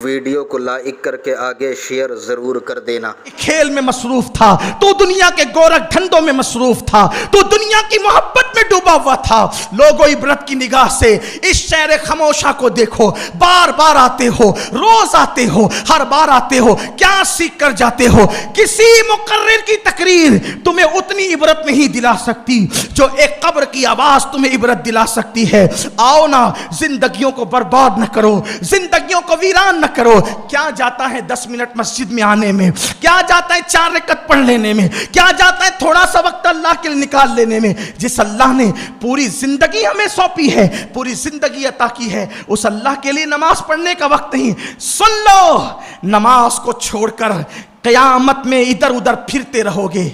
Video کو like کر کے آگے شیئر ضرور کر دینا۔ کھیل میں مصروف تھا، تو دنیا کے گورکھ دھندوں میں مصروف تھا، تو دنیا کی محبت میں ڈوبا ہوا تھا۔ لوگوں عبرت کی نگاہ سے اس شہر خاموشہ کو دیکھو، بار بار آتے ہو، روز آتے ہو، ہر بار آتے ہو، کیا سیکھ کر جاتے ہو؟ کسی مقرر کی تقریر تمہیں اتنی عبرت نہیں دلا سکتی جو ایک قبر کی آواز تمہیں عبرت دلا سکتی ہے۔ آؤ نا، زندگیوں کو برباد نہ کرو، زندگیوں کو ویران نہ کرو۔ کیا جاتا ہے 10 منٹ مسجد میں آنے میں، کیا جاتا ہے 4 رکعت پڑھ لینے میں، کیا جاتا ہے تھوڑا سا وقت اللہ کے لیے نکال لینے میں؟ جس اللہ نے پوری زندگی ہمیں سونپی ہے، پوری زندگی عطا کی ہے، اس اللہ کے لیے نماز پڑھنے کا وقت نہیں۔ سن لو، نماز کو چھوڑ کر قیامت میں ادھر ادھر پھرتے رہو گے،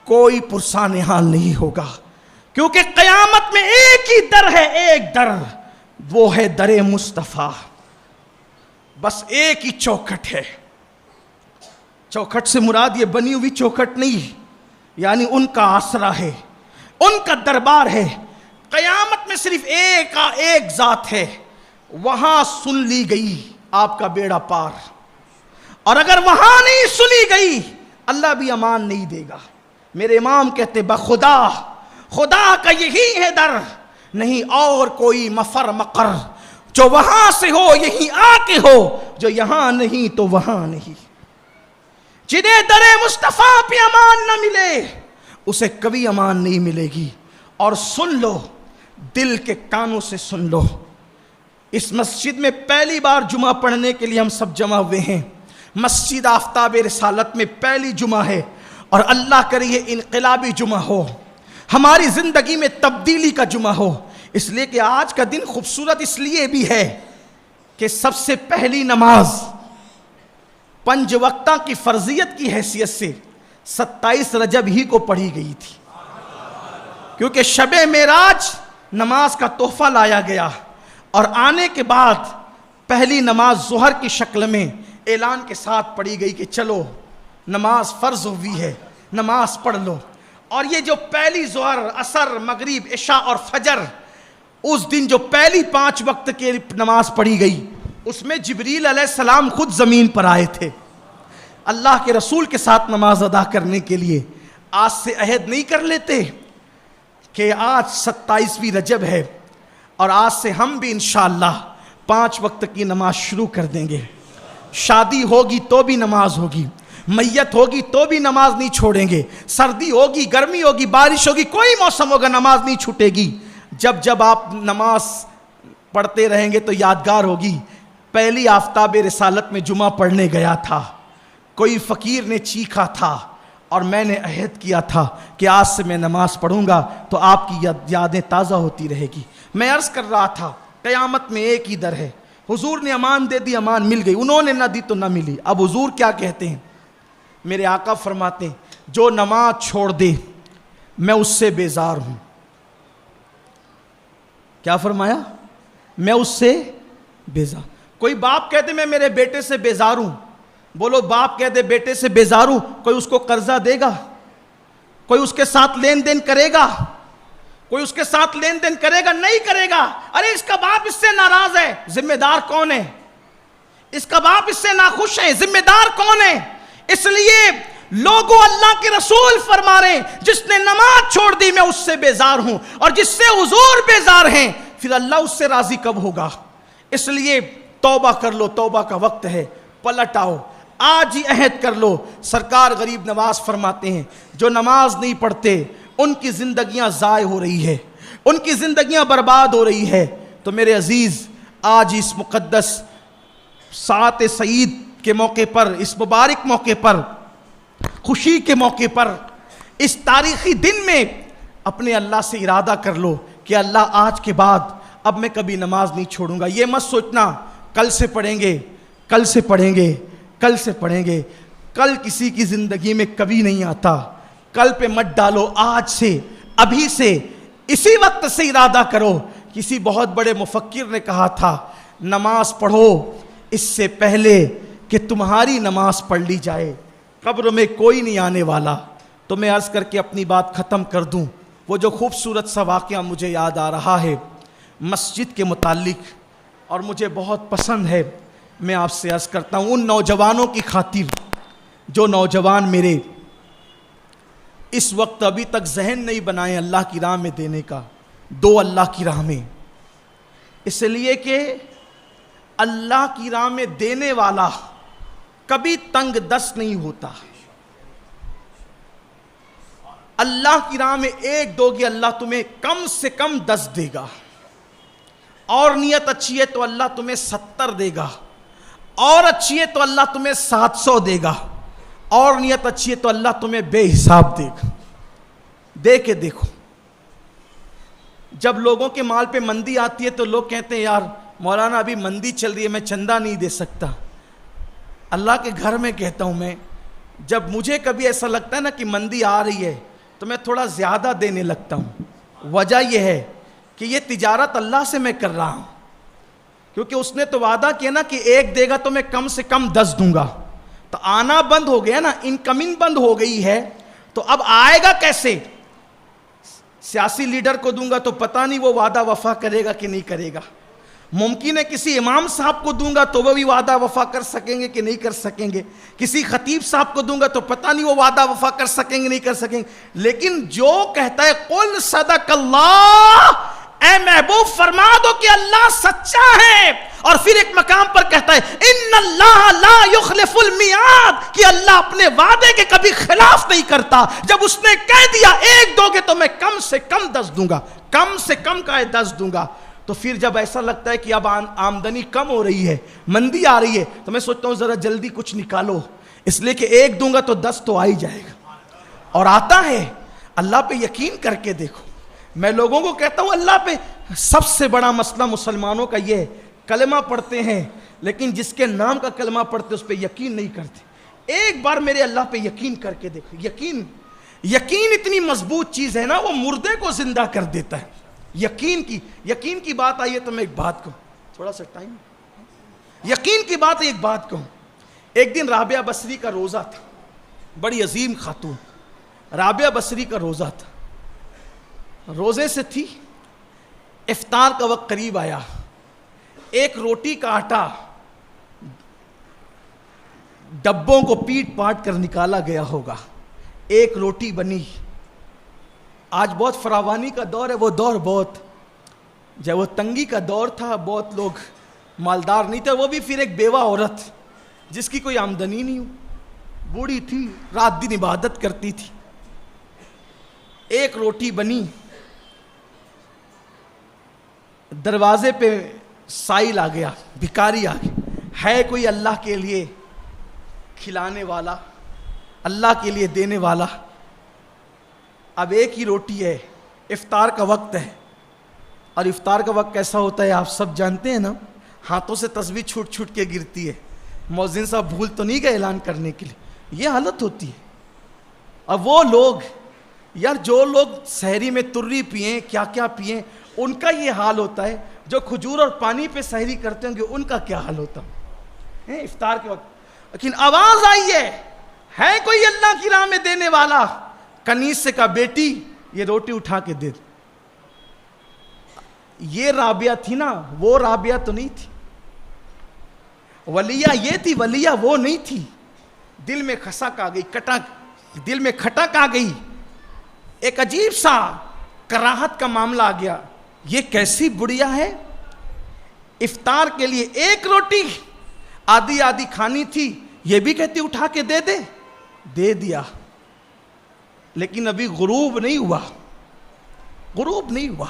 کوئی پرسان حال نہیں ہوگا، کیونکہ قیامت میں ایک ہی در ہے، ایک در، وہ ہے در مصطفیٰ۔ بس ایک ہی چوکھٹ ہے۔ چوکھٹ سے مراد یہ بنی ہوئی چوکھٹ نہیں، یعنی ان کا آسرا ہے، ان کا دربار ہے۔ قیامت میں صرف ایک ذات ہے، وہاں سن لی گئی آپ کا بیڑا پار، اور اگر وہاں نہیں سنی گئی اللہ بھی امان نہیں دے گا۔ میرے امام کہتے بخدا، خدا کا یہی ہے در، نہیں اور کوئی مفر مقر، جو وہاں سے ہو یہیں آ کے ہو، جو یہاں نہیں تو وہاں نہیں۔ جنہیں در مصطفیٰ پہ امان نہ ملے اسے کبھی امان نہیں ملے گی۔ اور سن لو، دل کے کانوں سے سن لو، اس مسجد میں پہلی بار جمعہ پڑھنے کے لیے ہم سب جمع ہوئے ہیں۔ مسجد آفتاب رسالت میں پہلی جمعہ ہے، اور اللہ کرے یہ انقلابی جمعہ ہو، ہماری زندگی میں تبدیلی کا جمعہ ہو۔ اس لیے کہ آج کا دن خوبصورت اس لیے بھی ہے کہ سب سے پہلی نماز 5 وقتہ کی فرضیت کی حیثیت سے 27 رجب ہی کو پڑھی گئی تھی، کیونکہ شب معراج نماز کا تحفہ لایا گیا، اور آنے کے بعد پہلی نماز ظہر کی شکل میں اعلان کے ساتھ پڑھی گئی کہ چلو نماز فرض ہوئی ہے، نماز پڑھ لو۔ اور یہ جو پہلی ظہر، عصر، مغرب، عشاء اور فجر، اس دن جو پہلی 5 وقت کی نماز پڑھی گئی، اس میں جبریل علیہ السلام خود زمین پر آئے تھے اللہ کے رسول کے ساتھ نماز ادا کرنے کے لیے۔ آج سے عہد نہیں کر لیتے کہ آج 27ویں رجب ہے، اور آج سے ہم بھی انشاءاللہ 5 وقت کی نماز شروع کر دیں گے۔ شادی ہوگی تو بھی نماز ہوگی، میت ہوگی تو بھی نماز نہیں چھوڑیں گے، سردی ہوگی، گرمی ہوگی، بارش ہوگی، کوئی موسم ہوگا، نماز نہیں چھوٹے گی۔ جب آپ نماز پڑھتے رہیں گے تو یادگار ہوگی، پہلی آفتاب رسالت میں جمعہ پڑھنے گیا تھا، کوئی فقیر نے چیخا تھا، اور میں نے عہد کیا تھا کہ آج سے میں نماز پڑھوں گا تو آپ کی یادیں تازہ ہوتی رہے گی۔ میں عرض کر رہا تھا قیامت میں ایک ہی در ہے، حضور نے امان دے دی، امان مل گئی، انہوں نے نہ دی تو نہ ملی۔ اب حضور کیا کہتے ہیں؟ میرے آقا فرماتے ہیں جو نماز چھوڑ دے میں اس سے بیزار ہوں۔ کیا فرمایا؟ میں اس سے بیزار۔ کوئی باپ کہتے میں میرے بیٹے سے بیزار ہوں، بولو باپ کہتے بیٹے سے بیزار ہوں، کوئی اس کو قرضہ دے گا؟ کوئی اس کے ساتھ لین دین کرے گا؟ کوئی اس کے ساتھ لین دین کرے گا؟ نہیں کرے گا۔ ارے اس کا باپ اس سے ناراض ہے، ذمہ دار کون ہے؟ اس کا باپ اس سے ناخوش ہے، ذمہ دار کون ہے؟ اس لیے لوگوں، اللہ کے رسول فرما رہے ہیں جس نے نماز چھوڑ دی میں اس سے بیزار ہوں، اور جس سے حضور بیزار ہیں پھر اللہ اس سے راضی کب ہوگا؟ اس لیے توبہ کر لو، توبہ کا وقت ہے، پلٹ آؤ، آج ہی عہد کر لو۔ سرکار غریب نواز فرماتے ہیں جو نماز نہیں پڑھتے ان کی زندگیاں ضائع ہو رہی ہے، ان کی زندگیاں برباد ہو رہی ہے۔ تو میرے عزیز، آج اس مقدس ساعت سعید کے موقع پر، اس مبارک موقع پر، خوشی کے موقع پر، اس تاریخی دن میں اپنے اللہ سے ارادہ کر لو کہ اللہ آج کے بعد اب میں کبھی نماز نہیں چھوڑوں گا۔ یہ مت سوچنا کل سے پڑھیں گے، کل سے پڑھیں گے، کل سے پڑھیں گے۔ کل کسی کی زندگی میں کبھی نہیں آتا، کل پہ مت ڈالو، آج سے، ابھی سے، اسی وقت سے ارادہ کرو۔ کسی بہت بڑے مفکر نے کہا تھا نماز پڑھو اس سے پہلے کہ تمہاری نماز پڑھ لی جائے، قبر میں کوئی نہیں آنے والا۔ تو میں عرض کر کے اپنی بات ختم کر دوں۔ وہ جو خوبصورت سا واقعہ مجھے یاد آ رہا ہے مسجد کے متعلق، اور مجھے بہت پسند ہے، میں آپ سے عرض کرتا ہوں ان نوجوانوں کی خاطر جو نوجوان میرے اس وقت ابھی تک ذہن نہیں بنائے اللہ کی راہ میں دینے کا، دو اللہ کی راہ میں، اس لیے کہ اللہ کی راہ میں دینے والا کبھی تنگ دست نہیں ہوتا۔ اللہ کی راہ میں ایک دو گے اللہ تمہیں کم سے کم 10 دے گا، اور نیت اچھی ہے تو اللہ تمہیں 70 دے گا، اور اچھی ہے تو اللہ تمہیں 700 دے گا، اور نیت اچھی ہے تو اللہ تمہیں بے حساب دے گا۔ دے کے دیکھو، جب لوگوں کے مال پہ مندی آتی ہے تو لوگ کہتے ہیں یار مولانا ابھی مندی چل رہی ہے میں چندہ نہیں دے سکتا۔ اللہ کے گھر میں کہتا ہوں میں، جب مجھے کبھی ایسا لگتا ہے نا کہ مندی آ رہی ہے تو میں تھوڑا زیادہ دینے لگتا ہوں۔ وجہ یہ ہے کہ یہ تجارت اللہ سے میں کر رہا ہوں، کیونکہ اس نے تو وعدہ کیا نا کہ ایک دے گا تو میں کم سے کم 10 دوں گا، تو آنا بند ہو گیا نا، انکمنگ بند ہو گئی ہے، تو اب آئے گا کیسے؟ سیاسی لیڈر کو دوں گا تو پتہ نہیں وہ وعدہ وفا کرے گا کہ نہیں کرے گا، ممکن ہے کسی امام صاحب کو دوں گا تو وہ بھی وعدہ وفا کر سکیں گے کہ نہیں کر سکیں گے، کسی خطیب صاحب کو دوں گا تو پتہ نہیں وہ وعدہ وفا کر سکیں گے نہیں کر سکیں گے، لیکن جو کہتا ہے قل صدق اللہ، اے محبوب فرما دو کہ اللہ سچا ہے، اور پھر ایک مقام پر کہتا ہے ان اللہ لا یخلف المیعاد، کہ اللہ اپنے وعدے کے کبھی خلاف نہیں کرتا۔ جب اس نے کہہ دیا ایک دو گے تو میں کم سے کم 10 دوں گا، کم سے کم کا 10 دوں گا، تو پھر جب ایسا لگتا ہے کہ اب آمدنی کم ہو رہی ہے، مندی آ رہی ہے، تو میں سوچتا ہوں ذرا جلدی کچھ نکالو، اس لیے کہ ایک دوں گا تو 10 تو آ ہی جائے گا، اور آتا ہے۔ اللہ پہ یقین کر کے دیکھو، میں لوگوں کو کہتا ہوں اللہ پہ سب سے بڑا مسئلہ مسلمانوں کا یہ ہے، کلمہ پڑھتے ہیں لیکن جس کے نام کا کلمہ پڑھتے اس پہ یقین نہیں کرتے۔ ایک بار میرے اللہ پہ یقین کر کے دیکھو، یقین اتنی مضبوط چیز ہے نا، وہ مردے کو زندہ کر دیتا ہے۔ یقین کی بات آئی ہے تو میں ایک بات کہوں، تھوڑا سا ٹائم، یقین کی بات ہے، ایک بات کہوں۔ ایک دن رابعہ بصری کا روزہ تھا، بڑی عظیم خاتون رابعہ بصری کا روزہ تھا، روزے سے تھی، افطار کا وقت قریب آیا، ایک روٹی کا آٹا ڈبوں کو پیٹ پاٹ کر نکالا گیا ہوگا، ایک روٹی بنی۔ آج بہت فراوانی کا دور ہے، وہ دور بہت، جب وہ تنگی کا دور تھا، بہت لوگ مالدار نہیں تھے، وہ بھی پھر ایک بیوہ عورت جس کی کوئی آمدنی نہیں ہو، بوڑھی تھی، رات دن عبادت کرتی تھی، ایک روٹی بنی، دروازے پہ سائل آ گیا، بھکاری آ گیا، ہے کوئی اللہ کے لیے کھلانے والا، اللہ کے لیے دینے والا؟ اب ایک ہی روٹی ہے، افطار کا وقت ہے، اور افطار کا وقت کیسا ہوتا ہے آپ سب جانتے ہیں نا، ہاتھوں سے تسبیح چھوٹ چھوٹ کے گرتی ہے، مؤذن صاحب بھول تو نہیں گئے اعلان کرنے کے لیے، یہ حالت ہوتی ہے۔ اب وہ لوگ یار، جو لوگ سحری میں تری پئیں، کیا کیا پئیں، ان کا یہ حال ہوتا ہے، جو کھجور اور پانی پہ سحری کرتے ہوں گے ان کا کیا حال ہوتا ہے افطار کے وقت۔ لیکن آواز آئی ہے کوئی اللہ کی راہ میں دینے والا؟ کنیز سے کہا بیٹی یہ روٹی اٹھا کے دے۔ یہ رابعہ تھی نا، وہ رابعہ تو نہیں تھی، ولیہ یہ تھی، ولیہ وہ نہیں تھی۔ دل میں خسک آ گئی، دل میں کھٹک آ گئی، ایک عجیب سا کراہت کا معاملہ آ گیا، یہ کیسی بڑھیا ہے، افطار کے لیے ایک روٹی آدھی آدھی کھانی تھی، یہ بھی کہتی اٹھا کے دے دیا۔ لیکن ابھی غروب نہیں ہوا،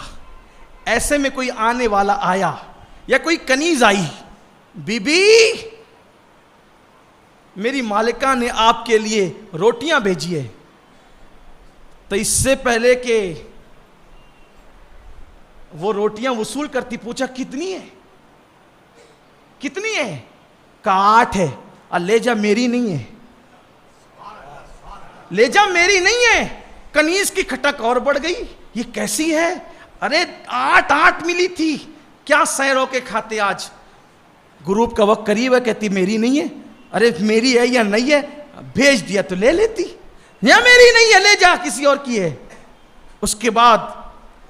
ایسے میں کوئی آنے والا آیا یا کوئی کنیز آئی، بی بی میری مالکہ نے آپ کے لیے روٹیاں بھیجی ہے۔ تو اس سے پہلے کہ وہ روٹیاں وصول کرتی، پوچھا کتنی ہے؟ کہا 8 ہے۔ لے جا میری نہیں ہے، کنیز کی کھٹک اور بڑھ گئی، یہ کیسی ہے؟ ارے 8 ملی تھی، کیا سیر ہو کے کھاتے آج؟ غروب کا وقت قریب ہے، کہتی میری نہیں ہے۔ ارے میری ہے یا نہیں ہے، بھیج دیا تو لے لیتی، یا میری نہیں ہے لے جا کسی اور کی ہے۔ اس کے بعد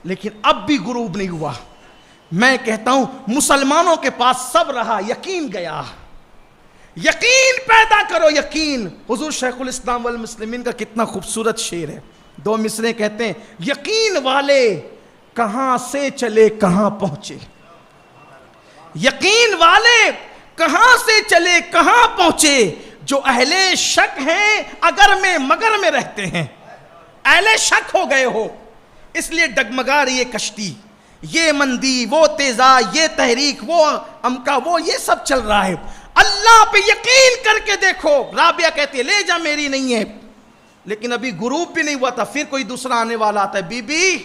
لیکن اب بھی غروب نہیں ہوا۔ میں کہتا ہوں مسلمانوں کے پاس سب رہا، یقین گیا، یقین پیدا کرو یقین. حضور شیخ الاسلام والمسلمین کا کتنا خوبصورت شعر ہے. 2 مصریں کہتے ہیں یقین والے کہاں سے چلے کہاں پہنچے. یقین والے کہاں سے چلے کہاں پہنچے. جو اہل شک ہیں اگر میں مگر میں رہتے ہیں. اہل شک ہو گئے ہو اس لیے ڈگمگا رہی ہے کشتی. یہ مندی وہ تیزا یہ تحریک وہ امکا وہ یہ سب چل رہا ہے. اللہ پہ یقین کر کے دیکھو. رابعہ کہتی ہے لے جا میری نہیں ہے. لیکن ابھی غروب بھی نہیں ہوا تھا پھر کوئی دوسرا آنے والا آتا ہے. بی بی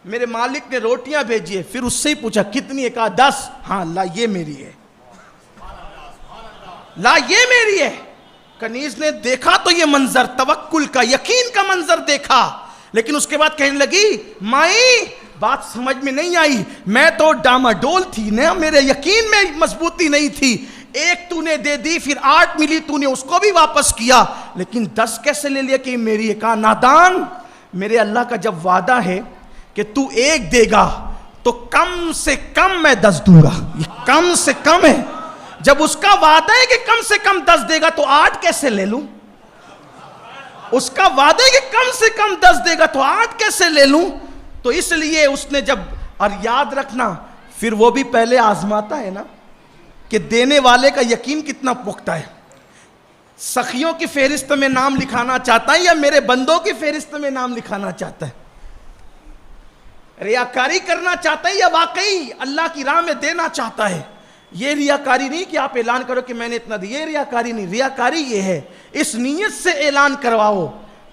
میرے مالک نے روٹیاں بھیجی ہے. پھر اس سے ہی پوچھا کتنی ہے. کہا 10. ہاں لا یہ میری ہے. لا یہ میری ہے. کنیز نے دیکھا تو یہ منظر توکل کا یقین کا منظر دیکھا. لیکن اس کے بعد کہنے لگی مائی بات سمجھ میں نہیں آئی. میں تو ڈاماڈول تھی نا میرے یقین میں مضبوطی نہیں تھی. 1 تو نے دے دی پھر 8 ملی تو نے اس کو بھی واپس کیا لیکن 10 کیسے لے لیا کہ یہ میری ہے. کہا نادان میرے اللہ کا جب وعدہ ہے کہ تو 1 دے گا تو کم سے کم میں 10 دوں گا. یہ کم سے کم ہے. جب اس کا وعدہ ہے کہ کم سے کم 10 دے گا تو 8 کیسے لے لوں. اس کا وعدہ ہے کہ کم سے کم 10 دے گا تو 8 کیسے لے لوں. تو اس لیے اس نے جب اور یاد رکھنا پھر وہ بھی پہلے آزماتا ہے نا کہ دینے والے کا یقین کتنا پختہ ہے. سخیوں کی فہرست میں نام لکھانا چاہتا ہے یا میرے بندوں کی فہرست میں نام لکھانا چاہتا ہے. ریاکاری کرنا چاہتا ہے یا واقعی اللہ کی راہ میں دینا چاہتا ہے. یہ ریاکاری نہیں کہ آپ اعلان کرو کہ میں نے اتنا دیا. یہ ریاکاری نہیں. ریاکاری یہ ہے اس نیت سے اعلان کرواؤ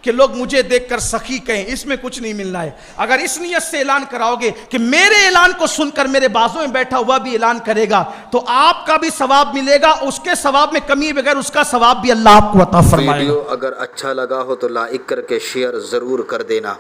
کہ لوگ مجھے دیکھ کر سخی کہیں. اس میں کچھ نہیں ملنا ہے. اگر اس نیت سے اعلان کراؤ گے کہ میرے اعلان کو سن کر میرے بازوں میں بیٹھا ہوا بھی اعلان کرے گا تو آپ کا بھی ثواب ملے گا. اس کے ثواب میں کمی بغیر اس کا ثواب بھی اللہ آپ کو عطا فرمائے گا. ویڈیو اگر اچھا لگا ہو تو لائک کر کے شیئر ضرور کر دینا.